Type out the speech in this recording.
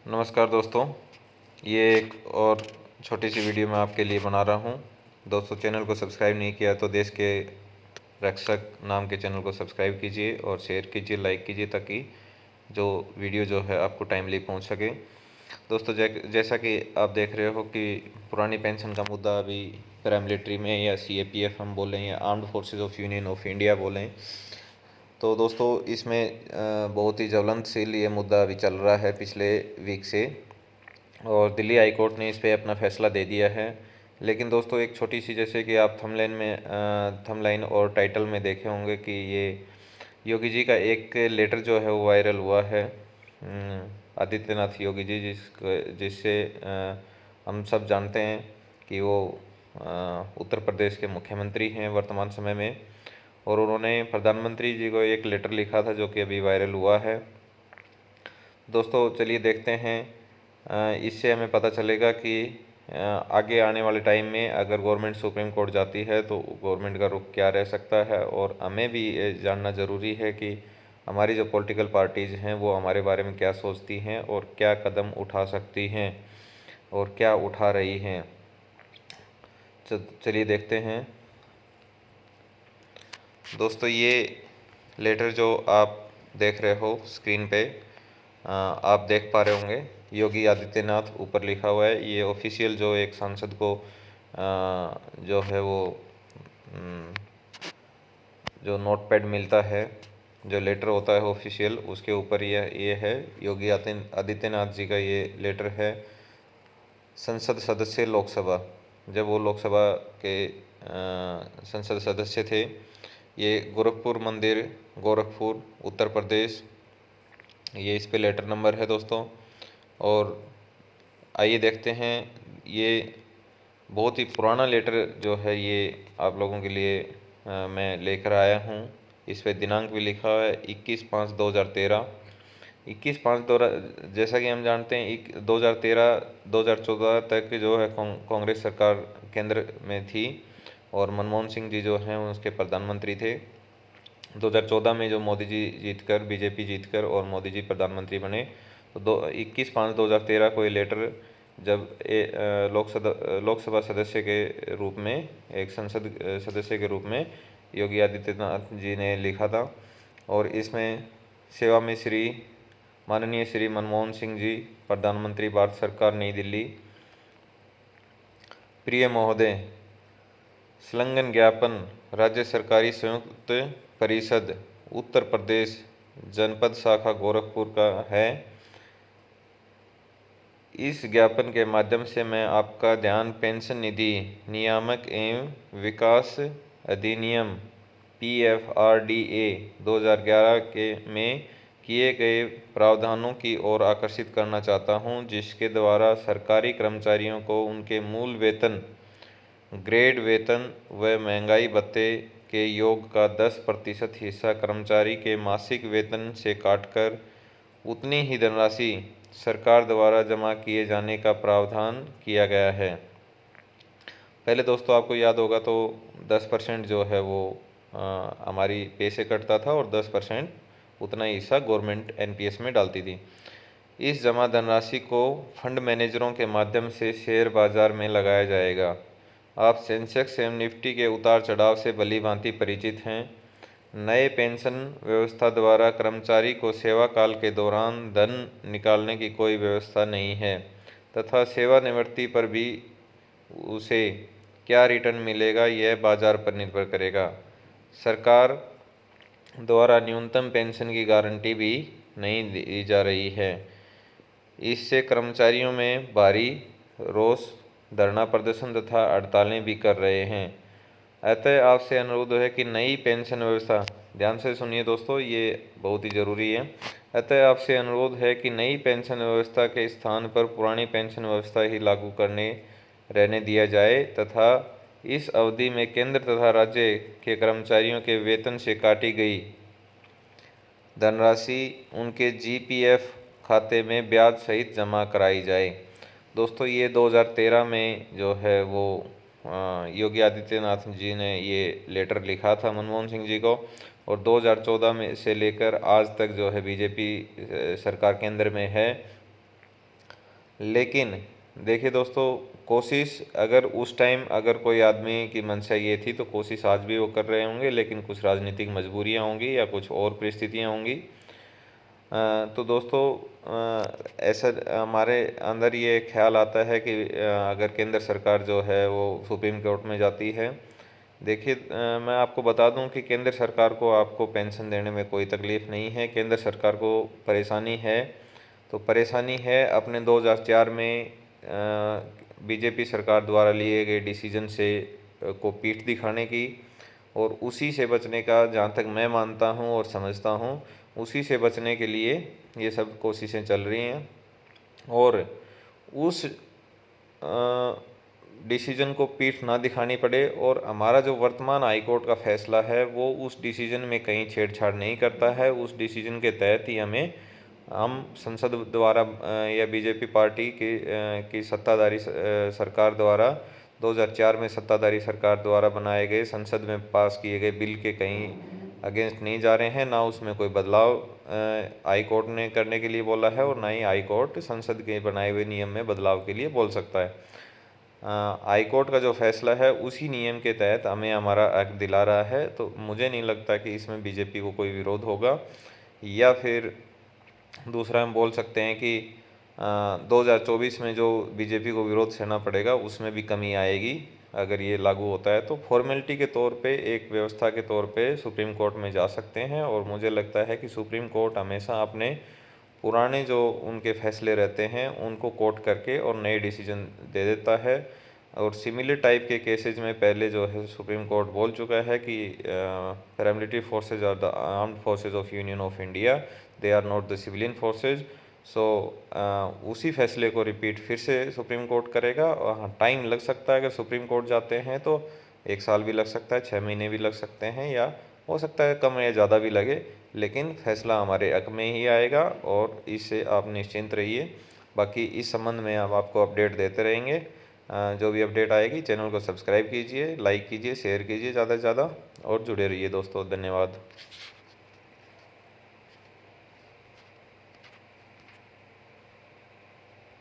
नमस्कार दोस्तों, ये एक और छोटी सी वीडियो मैं आपके लिए बना रहा हूँ। दोस्तों, चैनल को सब्सक्राइब नहीं किया तो देश के रक्षक नाम के चैनल को सब्सक्राइब कीजिए और शेयर कीजिए, लाइक कीजिए, ताकि जो वीडियो जो है आपको टाइमली पहुँच सके। दोस्तों, जैसा कि आप देख रहे हो कि पुरानी पेंशन का मुद्दा अभी पैरामिलिट्री में या CAPF हम बोलें या armed forces of union of India बोलें, तो दोस्तों इसमें बहुत ही ज्वलंतशील ये मुद्दा अभी चल रहा है पिछले वीक से, और दिल्ली हाई कोर्ट ने इस पे अपना फैसला दे दिया है। लेकिन दोस्तों, एक छोटी सी, जैसे कि आप थंबलाइन और टाइटल में देखे होंगे कि ये योगी जी का एक लेटर जो है वो वायरल हुआ है, आदित्यनाथ योगी जी, जिससे हम सब जानते हैं कि वो उत्तर प्रदेश के मुख्यमंत्री हैं वर्तमान समय में, और उन्होंने प्रधानमंत्री जी को एक लेटर लिखा था जो कि अभी वायरल हुआ है। दोस्तों चलिए देखते हैं, इससे हमें पता चलेगा कि आगे आने वाले टाइम में अगर गवर्नमेंट सुप्रीम कोर्ट जाती है तो गवर्नमेंट का रुख क्या रह सकता है, और हमें भी ये जानना ज़रूरी है कि हमारी जो पॉलिटिकल पार्टीज़ हैं वो हमारे बारे में क्या सोचती हैं और क्या कदम उठा सकती हैं और क्या उठा रही हैं। चलिए देखते हैं। दोस्तों, ये लेटर जो आप देख रहे हो स्क्रीन पे, आप देख पा रहे होंगे, योगी आदित्यनाथ ऊपर लिखा हुआ है। ये ऑफिशियल जो एक सांसद को जो है वो जो नोटपैड मिलता है, जो लेटर होता है ऑफिशियल, उसके ऊपर ये है योगी आदित्यनाथ जी का ये लेटर है। संसद सदस्य लोकसभा, जब वो लोकसभा के संसद सदस्य थे, ये गोरखपुर मंदिर, गोरखपुर, उत्तर प्रदेश, ये इस पे लेटर नंबर है दोस्तों। और आइए देखते हैं, ये बहुत ही पुराना लेटर जो है ये आप लोगों के लिए मैं लेकर आया हूँ। इस पे दिनांक भी लिखा हुआ है 21/5/2013। 21/5 जैसा कि हम जानते हैं 2013-2014 तक जो है कांग्रेस सरकार केंद्र में थी, और मनमोहन सिंह जी जो हैं उसके प्रधानमंत्री थे। 2014 में जो मोदी जी जीतकर, बीजेपी जीतकर और मोदी जी प्रधानमंत्री बने, तो 21/5/2013 को ये लेटर जब लोकसभा सदस्य के रूप में, एक संसद सदस्य के रूप में योगी आदित्यनाथ जी ने लिखा था। और इसमें सेवा में माननीय श्री मनमोहन सिंह जी, प्रधानमंत्री, भारत सरकार, नई दिल्ली। प्रिय महोदय, संलग्न ज्ञापन राज्य सरकारी संयुक्त परिषद उत्तर प्रदेश जनपद शाखा गोरखपुर का है। इस ज्ञापन के माध्यम से मैं आपका ध्यान पेंशन निधि नियामक एवं विकास अधिनियम PFRDA 2011 के में किए गए प्रावधानों की ओर आकर्षित करना चाहता हूं, जिसके द्वारा सरकारी कर्मचारियों को उनके मूल वेतन, ग्रेड वेतन व महंगाई भत्ते के योग का 10% हिस्सा कर्मचारी के मासिक वेतन से काटकर उतनी ही धनराशि सरकार द्वारा जमा किए जाने का प्रावधान किया गया है। पहले दोस्तों आपको याद होगा तो 10% जो है वो हमारी पे से कटता था, और 10% उतना ही हिस्सा गवर्नमेंट NPS में डालती थी। इस जमा धनराशि को फंड मैनेजरों के माध्यम से शेयर बाजार में लगाया जाएगा। आप सेंसेक्स एवं निफ्टी के उतार चढ़ाव से भली भांति परिचित हैं। नए पेंशन व्यवस्था द्वारा कर्मचारी को सेवा काल के दौरान धन निकालने की कोई व्यवस्था नहीं है, तथा सेवानिवृत्ति पर भी उसे क्या रिटर्न मिलेगा यह बाजार पर निर्भर करेगा। सरकार द्वारा न्यूनतम पेंशन की गारंटी भी नहीं दी जा रही है। इससे कर्मचारियों में भारी रोष, धरना प्रदर्शन तथा हड़तालें भी कर रहे हैं। अतः आपसे अनुरोध है कि नई पेंशन व्यवस्था, ध्यान से सुनिए दोस्तों, ये बहुत ही ज़रूरी है। अतः आपसे अनुरोध है कि नई पेंशन व्यवस्था के स्थान पर पुरानी पेंशन व्यवस्था ही लागू रहने दिया जाए, तथा इस अवधि में केंद्र तथा राज्य के कर्मचारियों के वेतन से काटी गई धनराशि उनके GPF खाते में ब्याज सहित जमा कराई जाए। दोस्तों, ये 2013 में जो है वो योगी आदित्यनाथ जी ने ये लेटर लिखा था मनमोहन सिंह जी को, और 2014 में से लेकर आज तक जो है BJP सरकार केंद्र में है, लेकिन देखिए दोस्तों, कोशिश अगर उस टाइम अगर कोई आदमी की मंशा ये थी तो कोशिश आज भी वो कर रहे होंगे, लेकिन कुछ राजनीतिक मजबूरियाँ होंगी या कुछ और परिस्थितियाँ होंगी। तो दोस्तों, ऐसा हमारे अंदर ये ख्याल आता है कि अगर केंद्र सरकार जो है वो सुप्रीम कोर्ट में जाती है। देखिए, मैं आपको बता दूं कि केंद्र सरकार को आपको पेंशन देने में कोई तकलीफ़ नहीं है। केंद्र सरकार को परेशानी है, तो परेशानी है अपने 2004 में बीजेपी सरकार द्वारा लिए गए डिसीजन से को पीठ दिखाने की, और उसी से बचने का, जहाँ तक मैं मानता हूँ और समझता हूँ, उसी से बचने के लिए ये सब कोशिशें चल रही हैं। और उस डिसीजन को पीठ ना दिखानी पड़े, और हमारा जो वर्तमान हाई कोर्ट का फैसला है वो उस डिसीजन में कहीं छेड़छाड़ नहीं करता है। उस डिसीजन के तहत ही हम संसद द्वारा या बीजेपी पार्टी की सत्ताधारी सरकार द्वारा 2004 में सत्ताधारी सरकार द्वारा बनाए गए, संसद में पास किए गए बिल के कहीं अगेंस्ट नहीं जा रहे हैं। ना उसमें कोई बदलाव हाई कोर्ट ने करने के लिए बोला है, और ना ही हाई कोर्ट संसद के बनाए हुए नियम में बदलाव के लिए बोल सकता है। हाई कोर्ट का जो फैसला है उसी नियम के तहत हमें हमारा हक दिला रहा है, तो मुझे नहीं लगता कि इसमें बीजेपी को कोई विरोध होगा। या फिर दूसरा हम बोल सकते हैं कि 2024 में जो बीजेपी को विरोध सहना पड़ेगा उसमें भी कमी आएगी अगर ये लागू होता है। तो फॉर्मेलिटी के तौर पे, एक व्यवस्था के तौर पे सुप्रीम कोर्ट में जा सकते हैं, और मुझे लगता है कि सुप्रीम कोर्ट हमेशा अपने पुराने जो उनके फैसले रहते हैं उनको कोट करके और नए डिसीजन दे देता है। और सिमिलर टाइप के केसेस में पहले जो है सुप्रीम कोर्ट बोल चुका है कि paramilitary forces are the armed forces of union of India, they are not the civilian forces. So उसी फैसले को रिपीट फिर से सुप्रीम कोर्ट करेगा। और हाँ, टाइम लग सकता है, अगर सुप्रीम कोर्ट जाते हैं तो 1 साल भी लग सकता है, 6 महीने भी लग सकते हैं, या हो सकता है कम या ज़्यादा भी लगे, लेकिन फैसला हमारे हक में ही आएगा, और इससे आप निश्चिंत रहिए। बाकी इस संबंध में हम आपको अपडेट देते रहेंगे। जो भी अपडेट आएगी चैनल को सब्सक्राइब कीजिए, लाइक कीजिए, शेयर कीजिए ज़्यादा से ज़्यादा, और जुड़े रहिए दोस्तों। धन्यवाद।